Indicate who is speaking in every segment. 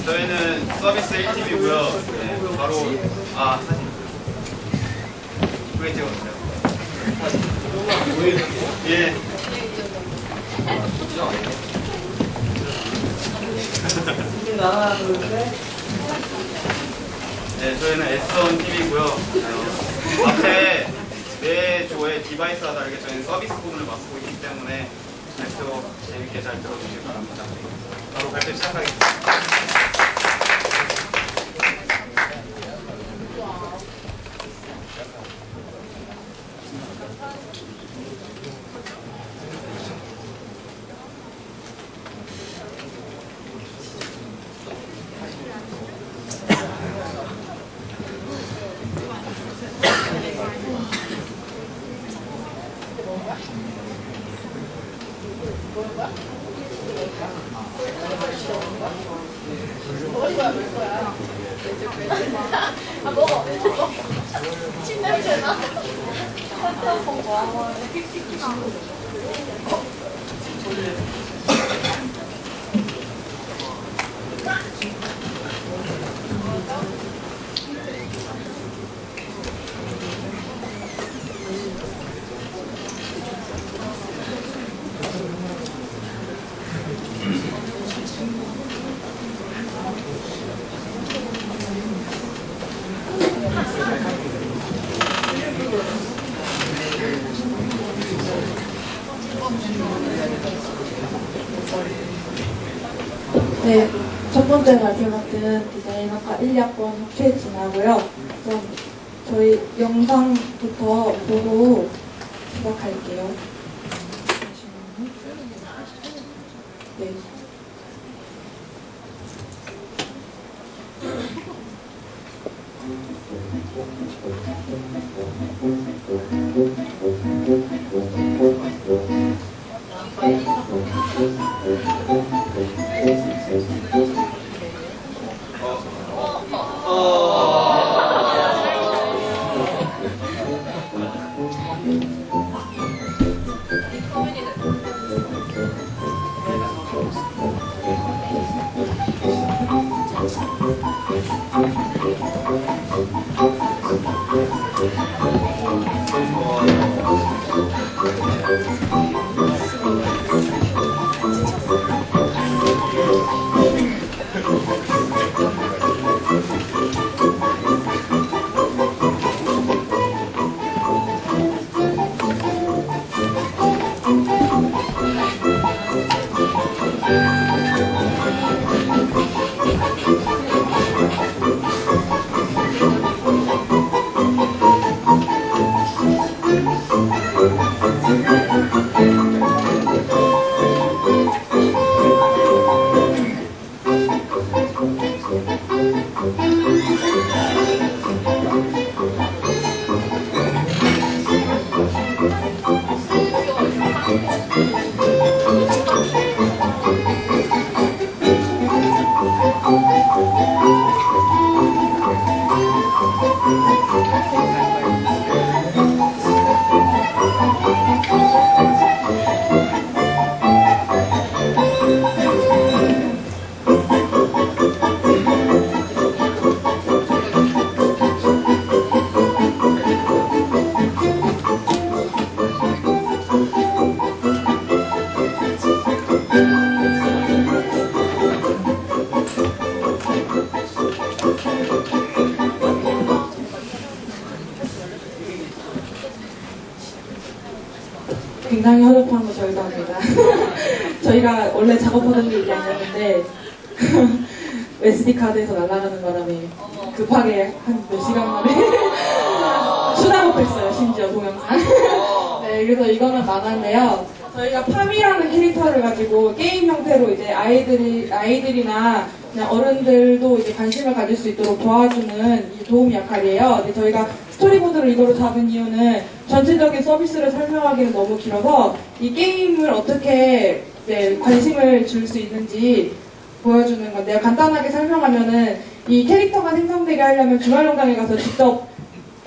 Speaker 1: 저희는 서비스 1팀이고요. 네, 바로 사진 그게 찍어주세요. 예. 네, 저희는 S1 팀이고요. 앞에 네 조의 디바이스와 다르게 저희는 서비스 부분을 맡고 있기 때문에 발표 재밌게 잘 들어주시기 바랍니다. 바로 발표 시작하겠습니다.
Speaker 2: 먹어. 침 냄새 나.
Speaker 3: 네, 첫 번째 발표 맡은 디자인학과 1학번 최진아고요. 그럼 저희 영상부터 보고 시작할게요. 네. 굉장히 허접한 거 저희도 합니다. 저희가 원래 작업하던 게 아니었는데 SD카드에서 날아가는 바람에 급하게 한 몇 시간 만에 수작업했어요. 심지어 동영상. 네, 그래서 이거는 만화인데요. 저희가 팜이라는 캐릭터를 가지고 게임 형태로 이제 아이들이나 그냥 어른들도 이제 관심을 가질 수 있도록 도와주는 도움 역할이에요. 근데 저희가 스토리보드를 이거로 잡은 이유는 전체적인 서비스를 설명하기는 너무 길어서 이 게임을 어떻게 이제 관심을 줄 수 있는지 보여주는 건데요. 간단하게 설명하면은 이 캐릭터가 생성되게 하려면 주말농장에 가서 직접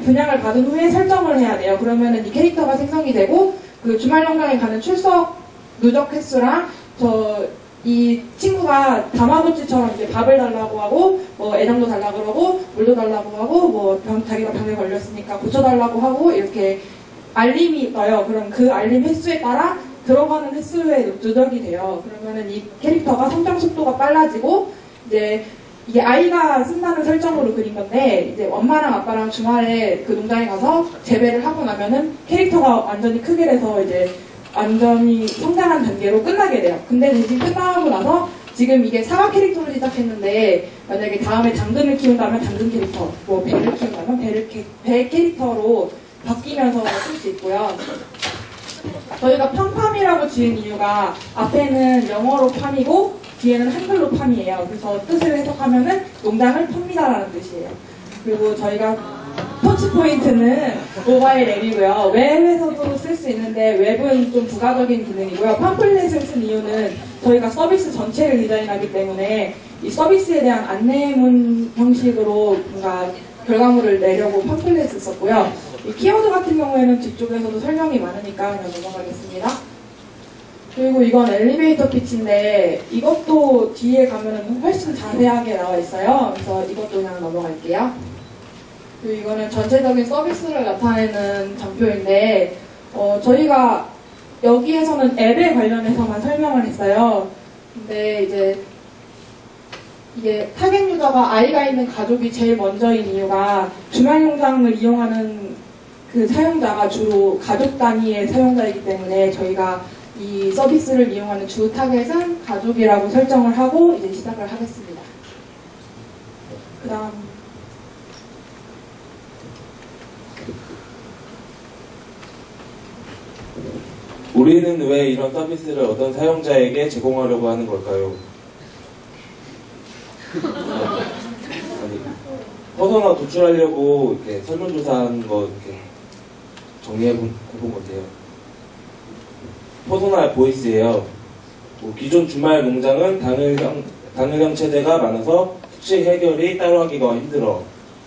Speaker 3: 분양을 받은 후에 설정을 해야 돼요. 그러면은 이 캐릭터가 생성이 되고 그 주말농장에 가는 출석 누적 횟수랑 이 친구가 다마고치처럼 이제 밥을 달라고 하고, 뭐 애장도 달라고 그러고, 물도 달라고 하고, 뭐 자기가 병에 걸렸으니까 고쳐달라고 하고, 이렇게 알림이 떠요. 그럼 그 알림 횟수에 따라 들어가는 횟수에 누적이 돼요. 그러면은 이 캐릭터가 성장 속도가 빨라지고, 이제 이게 아이가 쓴다는 설정으로 그린 건데, 이제 엄마랑 아빠랑 주말에 그 농장에 가서 재배를 하고 나면은 캐릭터가 완전히 크게 돼서 이제 완전히 성장한 단계로 끝나게 돼요. 근데 대신 끝나고 나서 지금 이게 사과 캐릭터로 시작했는데, 만약에 다음에 당근을 키운다면 당근 캐릭터, 뭐 배를 키운다면 배 캐릭터로 바뀌면서 쓸 수 있고요. 저희가 팜팜이라고 지은 이유가 앞에는 영어로 팜이고 뒤에는 한글로 팜이에요. 그래서 뜻을 해석하면은 농장을 팝니다라는 뜻이에요. 그리고 저희가 터치 포인트는 모바일 앱이고요. 웹에서도 쓸 수 있는데 웹은 좀 부가적인 기능이고요. 팜플렛을 쓴 이유는 저희가 서비스 전체를 디자인하기 때문에 이 서비스에 대한 안내문 형식으로 뭔가 결과물을 내려고 팜플렛을 썼고요. 이 키워드 같은 경우에는 뒤쪽에서도 설명이 많으니까 그냥 넘어가겠습니다. 그리고 이건 엘리베이터 피치인데 이것도 뒤에 가면은 훨씬 자세하게 나와 있어요. 그래서 이것도 그냥 넘어갈게요. 그리고 이거는 전체적인 서비스를 나타내는 장표인데 저희가 여기에서는 앱에 관련해서만 설명을 했어요. 근데 이제 이게 타겟 유저가 아이가 있는 가족이 제일 먼저인 이유가 주말농장을 이용하는 그 사용자가 주로 가족 단위의 사용자이기 때문에 저희가 이 서비스를 이용하는 주 타겟은 가족이라고 설정을 하고 이제 시작을 하겠습니다. 그 다음
Speaker 4: 우리는 왜 이런 서비스를 어떤 사용자에게 제공하려고 하는 걸까요? 아니, 퍼서나 도출하려고 이렇게 설문조사한 거 이렇게 정리해본 건데요. 퍼소나 보이스예요. 기존 주말 농장은 단일형 체제가 많아서 특식 해결이 따로 하기가 힘들어.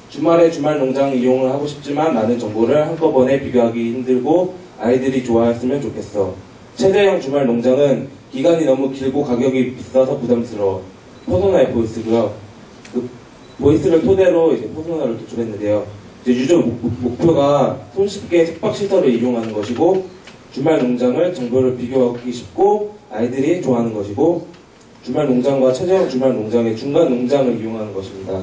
Speaker 4: 주말에 주말 농장 이용을 하고 싶지만 많은 정보를 한꺼번에 비교하기 힘들고 아이들이 좋아했으면 좋겠어. 체제형 주말 농장은 기간이 너무 길고 가격이 비싸서 부담스러워. 퍼소나의 보이스고요. 그 보이스를 토대로 이제 퍼소나를 도출했는데요. 이제 유저 목표가 손쉽게 숙박시설을 이용하는 것이고, 주말 농장을 정보를 비교하기 쉽고 아이들이 좋아하는 것이고, 주말 농장과 체제형 주말 농장의 중간 농장을 이용하는 것입니다.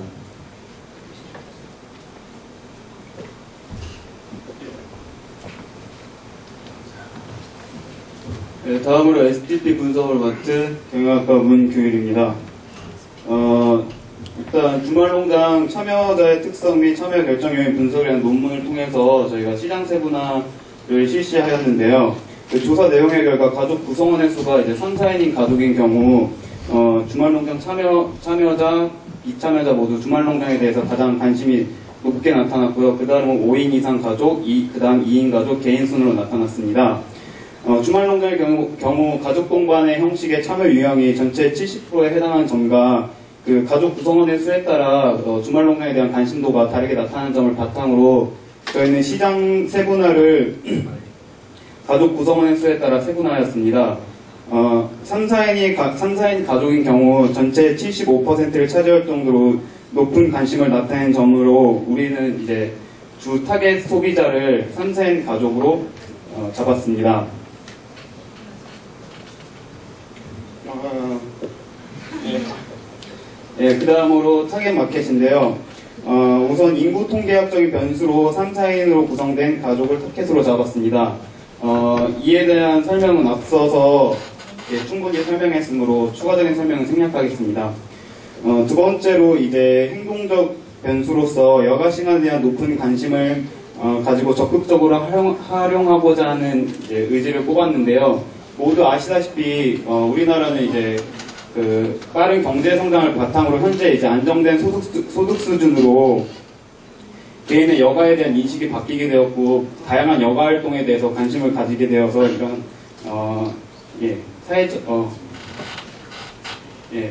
Speaker 5: 네, 다음으로 SDP 분석을 맡은 경영학과 문규일입니다. 일단 주말농장 참여자의 특성 및 참여 결정 요인 분석을 한 논문을 통해서 저희가 시장 세분화를 실시하였는데요. 그 조사 내용의 결과 가족 구성원의 수가 이제 3, 4인인 가족인 경우 주말농장 참여자, 비참여자 모두 주말농장에 대해서 가장 관심이 높게 나타났고요. 그 다음은 5인 이상 가족, 그 다음 2인 가족, 개인 순으로 나타났습니다. 주말농장의 경우 가족 동반의 형식의 참여 유형이 전체 70%에 해당하는 점과 그 가족 구성원의 수에 따라 주말농장에 대한 관심도가 다르게 나타나는 점을 바탕으로 저희는 시장 세분화를 가족 구성원의 수에 따라 세분화하였습니다. 3, 4인 가족인 경우 전체 75%를 차지할 정도로 높은 관심을 나타낸 점으로 우리는 이제 주 타겟 소비자를 3, 4인 가족으로 잡았습니다. 그 다음으로 타겟 마켓인데요. 우선 인구 통계학적인 변수로 3, 4인으로 구성된 가족을 타겟으로 잡았습니다. 이에 대한 설명은 앞서서 충분히 설명했으므로 추가적인 설명은 생략하겠습니다. 두 번째로 이제 행동적 변수로서 여가 시간에 대한 높은 관심을 가지고 적극적으로 활용하고자 하는 이제 의지를 꼽았는데요. 모두 아시다시피 우리나라는 이제 그 빠른 경제 성장을 바탕으로 현재 이제 안정된 소득 수준으로 개인의 여가에 대한 인식이 바뀌게 되었고 다양한 여가 활동에 대해서 관심을 가지게 되어서 이런 사회적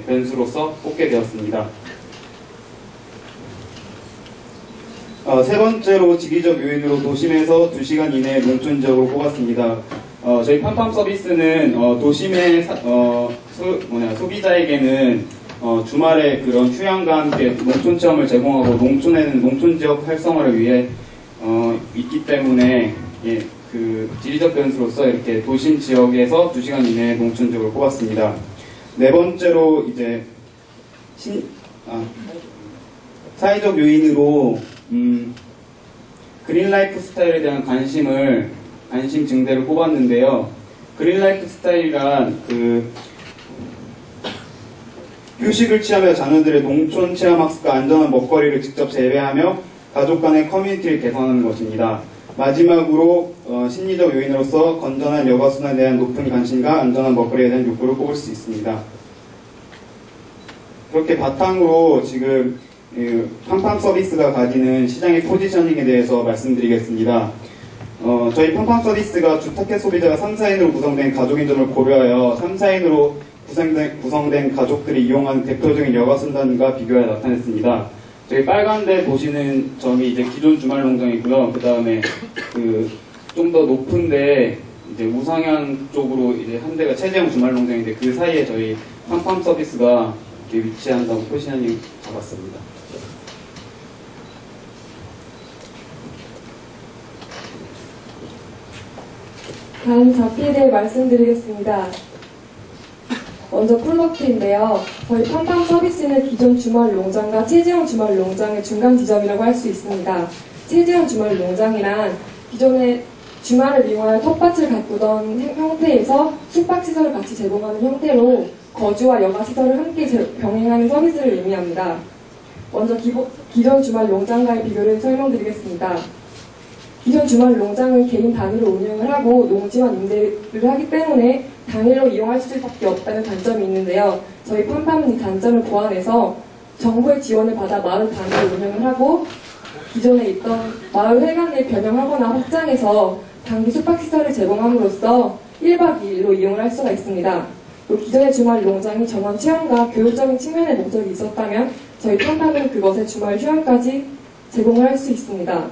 Speaker 5: 변수로서 꼽게 되었습니다. 세 번째로 지리적 요인으로 도심에서 2시간 이내에 농촌 지역으로 꼽았습니다. 저희 팜팜 서비스는 도심의 소비자에게는 주말에 그런 휴양과 함께 농촌 체험을 제공하고 농촌에는 농촌 지역 활성화를 위해 있기 때문에 예, 그 지리적 변수로서 이렇게 도심 지역에서 2시간 이내의 농촌 지역을 꼽았습니다. 네 번째로 이제 사회적 요인으로 그린라이프 스타일에 대한 관심 증대를 꼽았는데요. 그린라이프 스타일이란 휴식을 취하며 자녀들의 농촌 체험 학습과 안전한 먹거리를 직접 재배하며 가족 간의 커뮤니티를 개선하는 것입니다. 마지막으로 심리적 요인으로서 건전한 여가수단에 대한 높은 관심과 안전한 먹거리에 대한 욕구를 꼽을 수 있습니다. 그렇게 바탕으로 지금 팜팜 서비스가 가지는 시장의 포지셔닝에 대해서 말씀드리겠습니다. 저희 팜팜 서비스가 주타켓 소비자가 3, 4인으로 구성된 가족인 점을 고려하여 3, 4인으로 구성된 가족들이 이용하는 대표적인 여가수단과 비교하여 나타냈습니다. 저희 빨간데 보시는 점이 이제 기존 주말 농장이고요. 그 다음에 좀 더 높은데 이제 우상향 쪽으로 이제 한 대가 최재형 주말 농장인데 그 사이에 저희 팜팜 서비스가 이렇게 위치한다고 포지셔닝 잡았습니다.
Speaker 6: 다음 자피에 대해 말씀드리겠습니다. 먼저 프로덕트인데요. 저희 팜팜 서비스는 기존 주말 농장과 최재형 주말 농장의 중간 지점이라고 할 수 있습니다. 최재형 주말 농장이란 기존에 주말을 이용하여 텃밭을 가꾸던 형태에서 숙박시설을 같이 제공하는 형태로 거주와 여가시설을 함께 병행하는 서비스를 의미합니다. 먼저 기존 주말 농장과의 비교를 설명드리겠습니다. 기존 주말 농장은 개인 단위로 운영을 하고 농지만 임대를 하기 때문에 당일로 이용할 수밖에 없다는 단점이 있는데요. 저희 팜팜은 이 단점을 보완해서 정부의 지원을 받아 마을 단위로 운영을 하고 기존에 있던 마을 회관을 변형하거나 확장해서 단기 숙박시설을 제공함으로써 1박 2일로 이용을 할 수가 있습니다. 또 기존의 주말 농장이 전원 체험과 교육적인 측면의 목적이 있었다면 저희 팜팜은 그것의 주말 휴양까지 제공을 할 수 있습니다.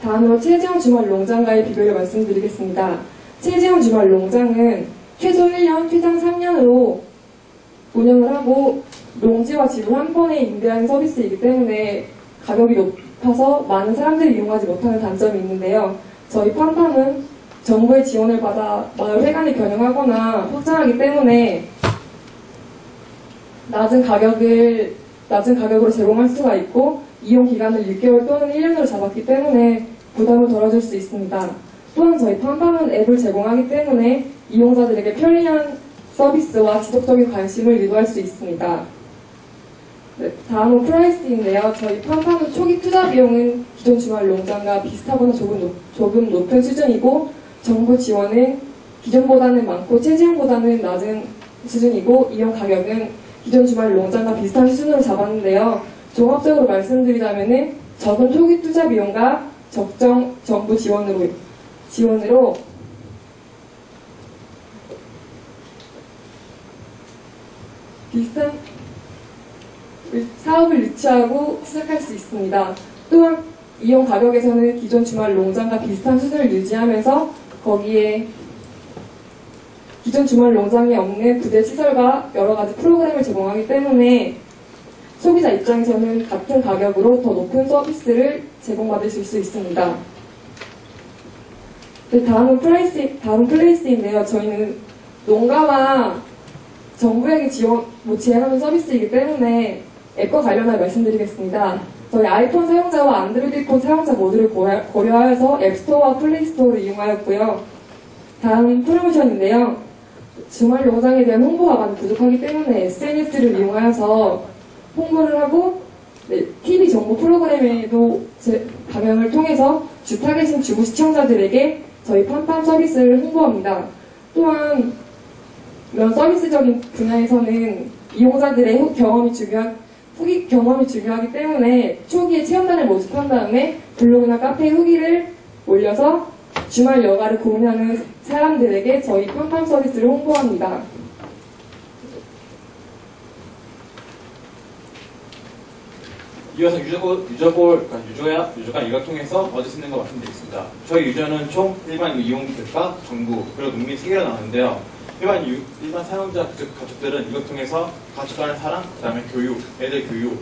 Speaker 6: 다음으로 최재형 주말 농장과의 비교를 말씀드리겠습니다. 최재형 주말 농장은 최소 1년, 최장 3년으로 운영을 하고 농지와 집을 한 번에 임대하는 서비스이기 때문에 가격이 높아서 많은 사람들이 이용하지 못하는 단점이 있는데요. 저희 팜팜은 정부의 지원을 받아 마을 회관을 변형하거나 확장하기 때문에 낮은 가격으로 제공할 수가 있고 이용 기간을 6개월 또는 1년으로 잡았기 때문에 부담을 덜어줄 수 있습니다. 또한 저희 팜팜은 앱을 제공하기 때문에 이용자들에게 편리한 서비스와 지속적인 관심을 유도할 수 있습니다. 네, 다음은 프라이스인데요. 저희 팜팜은 초기 투자 비용은 기존 주말 농장과 비슷하거나 조금 높은 수준이고 정부 지원은 기존보다는 많고 최재형보다는 낮은 수준이고 이용 가격은 기존 주말 농장과 비슷한 수준으로 잡았는데요. 종합적으로 말씀드리자면 적은 초기 투자 비용과 적정 정부 지원으로 비슷한 사업을 유치하고 시작할 수 있습니다. 또한 이용 가격에서는 기존 주말 농장과 비슷한 수준을 유지하면서 거기에 기존 주말 농장에 없는 부대 시설과 여러 가지 프로그램을 제공하기 때문에 소비자 입장에서는 같은 가격으로 더 높은 서비스를 제공받으실 수 있습니다. 다음은 플레이스인데요. 저희는 농가와 정부에게 지원하는 서비스이기 때문에 앱과 관련하여 말씀드리겠습니다. 저희 아이폰 사용자와 안드로이드 폰 사용자 모두를 고려하여서 앱스토어와 플레이스토어를 이용하였고요. 다음 프로모션인데요. 주말 농장에 대한 홍보가 많이 부족하기 때문에 SNS를 이용하여서 홍보를 하고 TV 정보 프로그램에도 방영을 통해서 주택에 계신 주부 시청자들에게 저희 팜팜 서비스를 홍보합니다. 또한 이런 서비스적인 분야에서는 이용자들의 후기 경험이 중요하기 때문에 초기에 체험단을 모집한 다음에 블로그나 카페에 후기를 올려서 주말 여가를 고민하는 사람들에게 저희 팜팜 서비스를 홍보합니다.
Speaker 7: 이어서 유저가 일각 통해서 얻을 수 있는 거 말씀드리겠습니다. 저희 유저는 총 일반 이용객과 정부 그리고 농민 3개로 나오는데요. 일반 사용자 가족들은 이것 통해서 가족 간의 사랑, 그 다음에 교육, 애들 교육,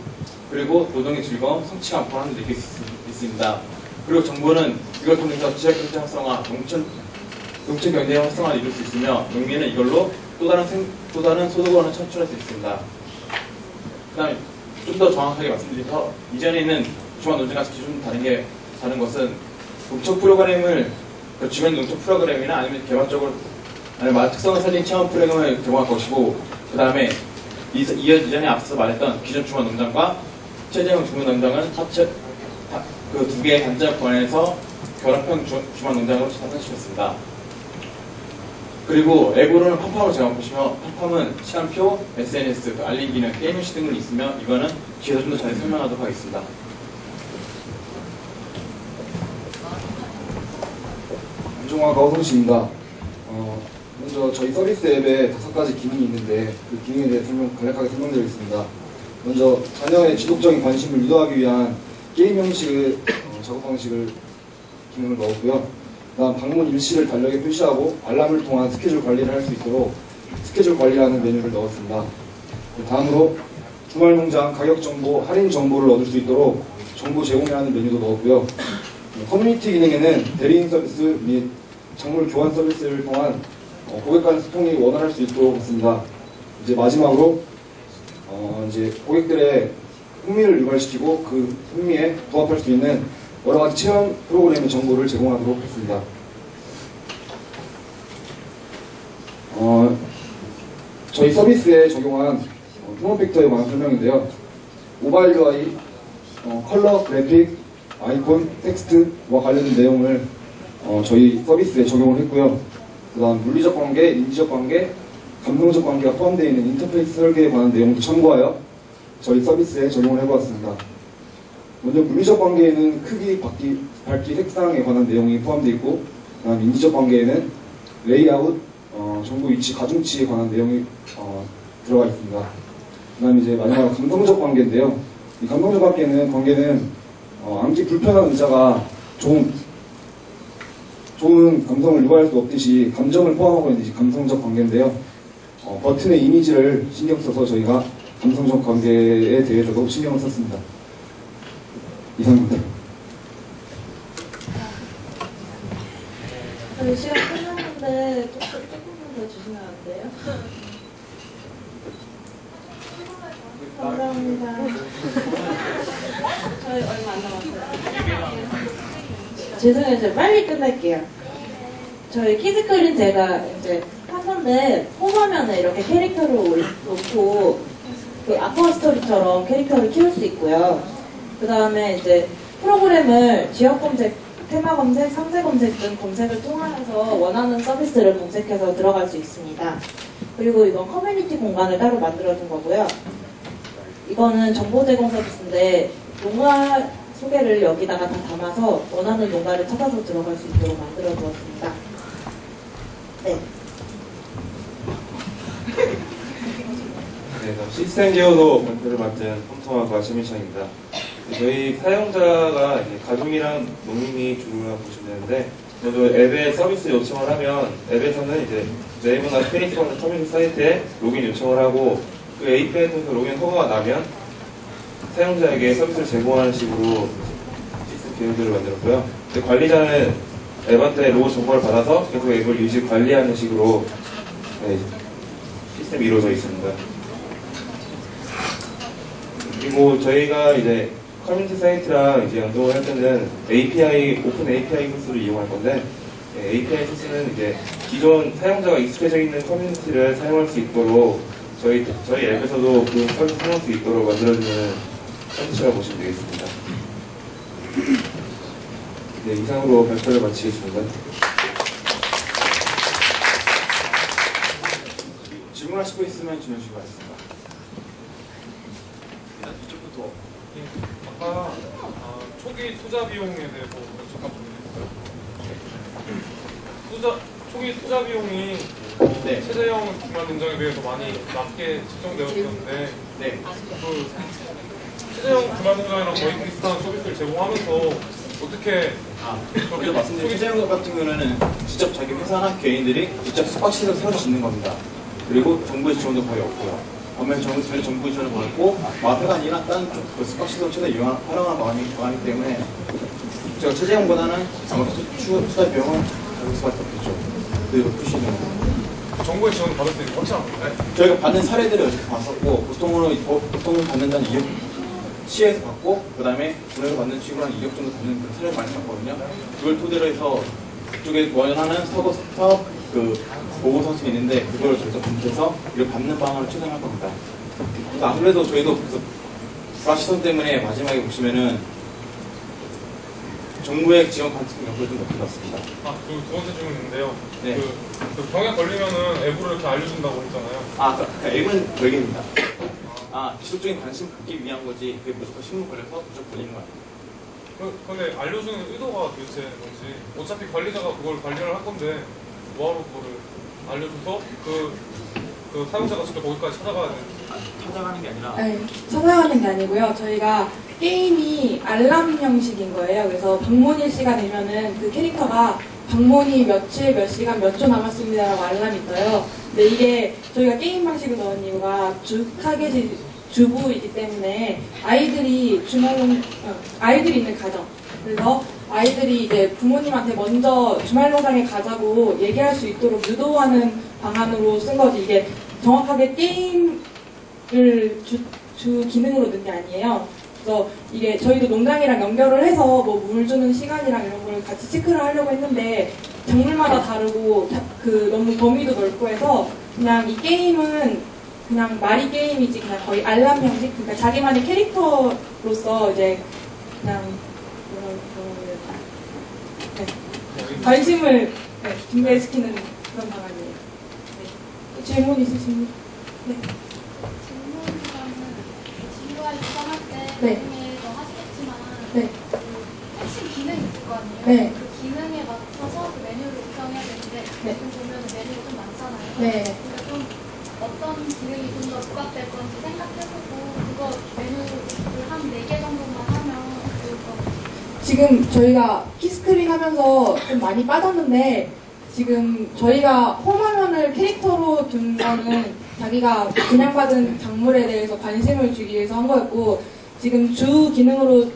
Speaker 7: 그리고 노동의 즐거움, 성취감, 보람을 느낄 수 있습니다. 그리고 정부는 이걸 통해서 지역 경제 활성화, 농촌 경제 활성화를 이룰 수 있으며 농민은 이걸로 또 다른 소득원을 창출할 수 있습니다. 그 다음에 좀 더 정확하게 말씀드려서 이전에는 중앙농장과 기존 다른 것은 농촌 프로그램을 주변 농촌 프로그램이나 아니면 개발적으로 아니면 특성을 살린 체험 프로그램을 제공할 것이고 그 다음에 이전에 앞서 말했던 기존 중앙농장과 최재형 중앙농장은 그 두 개의 단점을 보완해서 결합형 중앙농장으로 탄생시켰습니다. 그리고 앱으로는 팜팜을 제가 보시면 팜팜은 시간표, SNS, 알림 기능, 게임 시 등을 있으며 이거는 뒤에서 좀 더 자세히 설명하도록 하겠습니다.
Speaker 8: 안종화 가우성씨입니다. 먼저 저희 서비스 앱에 5가지 기능이 있는데 그 기능에 대해 간략하게 설명드리겠습니다. 먼저 자녀의 지속적인 관심을 유도하기 위한 게임 형식의 작업 방식을 기능을 넣었고요. 다음 방문 일시를 달력에 표시하고 알람을 통한 스케줄 관리를 할 수 있도록 스케줄 관리라는 메뉴를 넣었습니다. 다음으로 주말 농장 가격 정보, 할인 정보를 얻을 수 있도록 정보 제공이라는 메뉴도 넣었고요. 커뮤니티 기능에는 대리인 서비스 및 작물 교환 서비스를 통한 고객 간 소통이 원활할 수 있도록 했습니다. 이제 마지막으로 이제 고객들의 흥미를 유발시키고 그 흥미에 부합할 수 있는 여러 가지 체험 프로그램의 정보를 제공하도록 했습니다. 저희 서비스에 적용한 휴먼 팩터에 관한 설명인데요. 모바일 UI, 컬러, 그래픽, 아이콘, 텍스트와 관련된 내용을 저희 서비스에 적용을 했고요. 그 다음 물리적 관계, 인지적 관계, 감성적 관계가 포함되어 있는 인터페이스 설계에 관한 내용도 참고하여 저희 서비스에 적용을 해보았습니다. 먼저 물리적 관계에는 크기, 밝기, 색상에 관한 내용이 포함되어 있고 그 다음 인지적 관계에는 레이아웃, 정보 위치, 가중치에 관한 내용이 들어가 있습니다. 그 다음 이제 마지막으로 감성적 관계인데요. 이 감성적 관계는 앉기 불편한 의자가 좋은 감성을 유발할 수 없듯이 감정을 포함하고 있는 감성적 관계인데요. 버튼의 이미지를 신경 써서 저희가 감성적 관계에 대해서도 신경을 썼습니다. 이상입니다.
Speaker 2: 저희 시간 끝났는데 조금만 더 주시면 안 돼요? 감사합니다. 저희 얼마 안 남았어요. 죄송해요. 제가 빨리 끝낼게요. 저희 키즈크린 제가 이제 한 건데 홈화면에 이렇게 캐릭터를 놓고 그 아쿠아 스토리처럼 캐릭터를 키울 수 있고요. 그 다음에 이제 프로그램을 지역 검색, 테마 검색, 상세 검색 등 검색을 통하여서 원하는 서비스를 검색해서 들어갈 수 있습니다. 그리고 이건 커뮤니티 공간을 따로 만들어준 거고요. 이거는 정보 제공 서비스인데 농가 소개를 여기다가 다 담아서 원하는 농가를 찾아서 들어갈 수 있도록 만들어 두었습니다. 네.
Speaker 4: 네, 시스템 기어도 발표를 맡은 컴퓨터학과 최민창입니다. 저희 사용자가 이제 가족이랑 농민이 주로 보시면 되는데, 먼저 앱에 서비스 요청을 하면 앱에서는 이제 네이버나 페이스 같은 커뮤니티 사이트에 로그인 요청을 하고 그 API 통해서 로그인 허가가 나면 사용자에게 서비스를 제공하는 식으로 시스템 기어들을 만들었고요. 관리자는 앱한테 로고 정보를 받아서 계속 앱을 유지 관리하는 식으로 시스템이 이루어져 있습니다. 그리고 저희가 이제 커뮤니티 사이트랑 이제 연동을 할 때는 오픈 API 소스를 이용할 건데, API 소스는 이제 기존 사용자가 익숙해져 있는 커뮤니티를 사용할 수 있도록 저희 앱에서도 그 서비스 사용할 수 있도록 만들어주는 서비스라고 보시면 되겠습니다. 네, 이상으로 발표를 마치겠습니다. 질문하실 거 있으면 질문 주시기 바랍니다.
Speaker 1: 이쪽부터. 아까 초기 투자 비용에 대해서 잠깐 보내주세요. 초기 투자 비용이 최재형 중앙농장에 비해서 많이 낮게 측정되었는데,
Speaker 9: 최재형 주말공장이랑 거의 비슷한 서비스를 제공하면서 어떻게
Speaker 7: 먼저 말씀드린 최재형 같은 경우는 직접 자기 회사나 개인들이 직접 숙박시설을 새로 짓는 겁니다. 그리고 정부의 지원도 거의 없고요. 반면 정부 지원을 받고 마트가 아니라 다른 그 숙박시설 최대 활용하는 방안이기 때문에 제가 최재형보다는 아무래도 투자 비용은 적을 수밖에 없겠죠. 그리고 표시는
Speaker 9: 정부의 지원을 받을 수 있는 확실한 건가요?
Speaker 7: 저희가 받는 사례들을 어디서 봤었고 보통은 받는다는 2억 시에서 받고 그 다음에 돈을 받는 식으로 한 2억 정도 받는 그런 사례를 많이 봤거든요. 그걸 토대로 해서 그쪽에 원하는 사업 그 보고 선수가 있는데 그걸 저희가 검토해서 이걸 받는 방안을 최선할 겁니다. 그래서 아무래도 저희도 불확실성 때문에 마지막에 보시면은 정부의 지원 가능성이 연구를 좀 높은 것 같습니다.
Speaker 9: 그리고 두 번째 질문 있는데요.
Speaker 7: 네.
Speaker 9: 그 병에 걸리면은 앱으로 이렇게 알려준다고 했잖아요.
Speaker 7: 그 앱은 별개입니다. 지속적인 관심 갖기 위한 거지 그게 무조건 신문 걸려서 무조건 걸리는 거 아니에요.
Speaker 9: 근데 알려주는 의도가 도대체 뭔지 어차피 관리자가 그걸 관리를 할 건데 뭐하러 그거를 알려줘서 그 사용자가 직접 거기까지 찾아가야 되는
Speaker 7: 찾아가는 게 아니라
Speaker 3: 네, 찾아가는 게 아니고요. 저희가 게임이 알람 형식인 거예요. 그래서 방문일 시간 되면은 그 캐릭터가 방문이 며칠 몇 시간 몇 초 남았습니다라고 알람이 떠요. 근데 이게 저희가 게임 방식을 넣은 이유가 타겟이 주부이기 때문에 아이들이 있는 가정. 그래서 아이들이 이제 부모님한테 먼저 주말농장에 가자고 얘기할 수 있도록 유도하는 방안으로 쓴 거지 이게 정확하게 게임을 주 기능으로 넣은 게 아니에요. 그래서 이게 저희도 농장이랑 연결을 해서 뭐 물 주는 시간이랑 이런 걸 같이 체크를 하려고 했는데 작물마다 다르고 너무 범위도 넓고 해서 그냥 이 게임은 그냥 말이 게임이지 그냥 거의 알람 형식 그러니까 자기만의 캐릭터로서 이제 그냥 관심을 증대시키는 그런 방안이에요. 네. 질문 있으십니까? 네.
Speaker 10: 구성할 때
Speaker 3: 네.
Speaker 10: 나중에도 하시겠지만
Speaker 3: 네.
Speaker 10: 그 핵심 기능이 있을 거 아니에요?
Speaker 3: 네.
Speaker 10: 그 기능에 맞춰서 그 메뉴를 구성해야 되는데
Speaker 3: 네.
Speaker 10: 지금 보면 메뉴가 좀 많잖아요.
Speaker 3: 네.
Speaker 10: 그러니까 좀 어떤 기능이 좀 더 부각될 건지 생각해보고 그거 메뉴를 한 4개 정도만 하면 좋을 것 같아요.
Speaker 3: 지금 저희가 키스크린 하면서 좀 많이 빠졌는데 지금 저희가 홈화면을 캐릭터로 둔 거는 자기가 분양받은 작물에 대해서 관심을 주기 위해서 한 거였고 지금 주 기능으로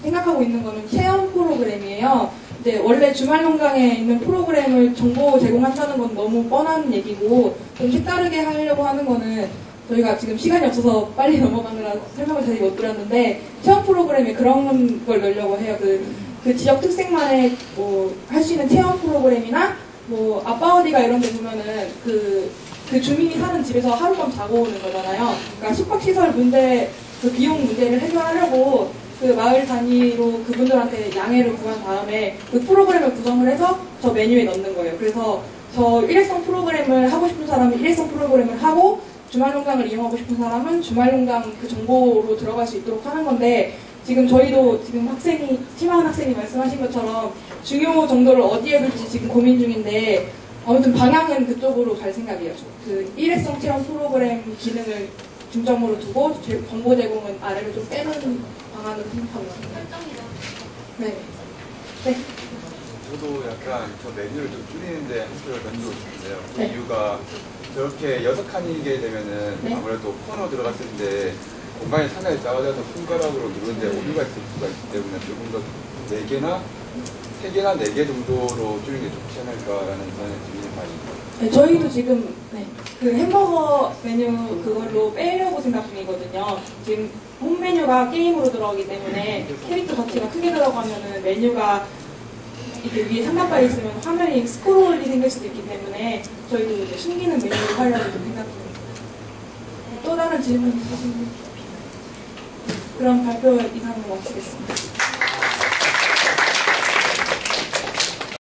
Speaker 3: 생각하고 있는 거는 체험 프로그램이에요. 이제 원래 주말농장에 있는 프로그램을 정보 제공한다는 건 너무 뻔한 얘기고 좀 색다르게 하려고 하는 거는 저희가 지금 시간이 없어서 빨리 넘어가느라 설명을 자세히 못 드렸는데 체험 프로그램에 그런 걸 넣으려고 해요. 그 지역 특색만의 뭐 할 수 있는 체험 프로그램이나 뭐 아빠 어디가 이런 데 보면은 그 주민이 사는 집에서 하룻밤 자고 오는 거잖아요. 그러니까 숙박시설 문제, 그 비용 문제를 해결하려고 그 마을 단위로 그분들한테 양해를 구한 다음에 그 프로그램을 구성을 해서 저 메뉴에 넣는 거예요. 그래서 저 일회성 프로그램을 하고 싶은 사람은 일회성 프로그램을 하고 주말농장을 이용하고 싶은 사람은 주말농장 그 정보로 들어갈 수 있도록 하는 건데 지금 저희도 지금 팀하은 학생이 말씀하신 것처럼 중요 정도를 어디에 둘지 지금 고민 중인데 아무튼 방향은 그쪽으로 갈 생각이에요. 그 일회성 체험 프로그램 기능을 중점으로 두고 정보 제공은 아래로 좀 빼는 방안으로 생각하고 있습니다. 네. 네.
Speaker 11: 저도 약간 저 메뉴를 좀 줄이는데 한표를 던지고 싶은데요. 그
Speaker 3: 네.
Speaker 11: 이유가 저렇게 6칸이게 되면은
Speaker 3: 네.
Speaker 11: 아무래도 코너 들어갔을 때 공간이 상당히 작아져서 손가락으로 누르는데 오류가 있을 수가 있기 때문에 조금 더 4개나 3개나 4개 정도로 줄이는 게 좋지 않을까라는 저는 고민이 많이 있습니다.
Speaker 3: 네, 저희도 지금 그 햄버거 메뉴 그걸로 빼려고 생각 중이거든요. 지금 홈 메뉴가 게임으로 들어가기 때문에 캐릭터 자체가 크게 들어가면은 메뉴가 이렇게 위에 상단바에 있으면 화면이 스크롤이 생길 수도 있기 때문에 저희도 이제 숨기는 메뉴를 하려고 좀 생각 중입니다. 또 다른 질문 있으신 분? 그럼 발표 이상으로 마치겠습니다.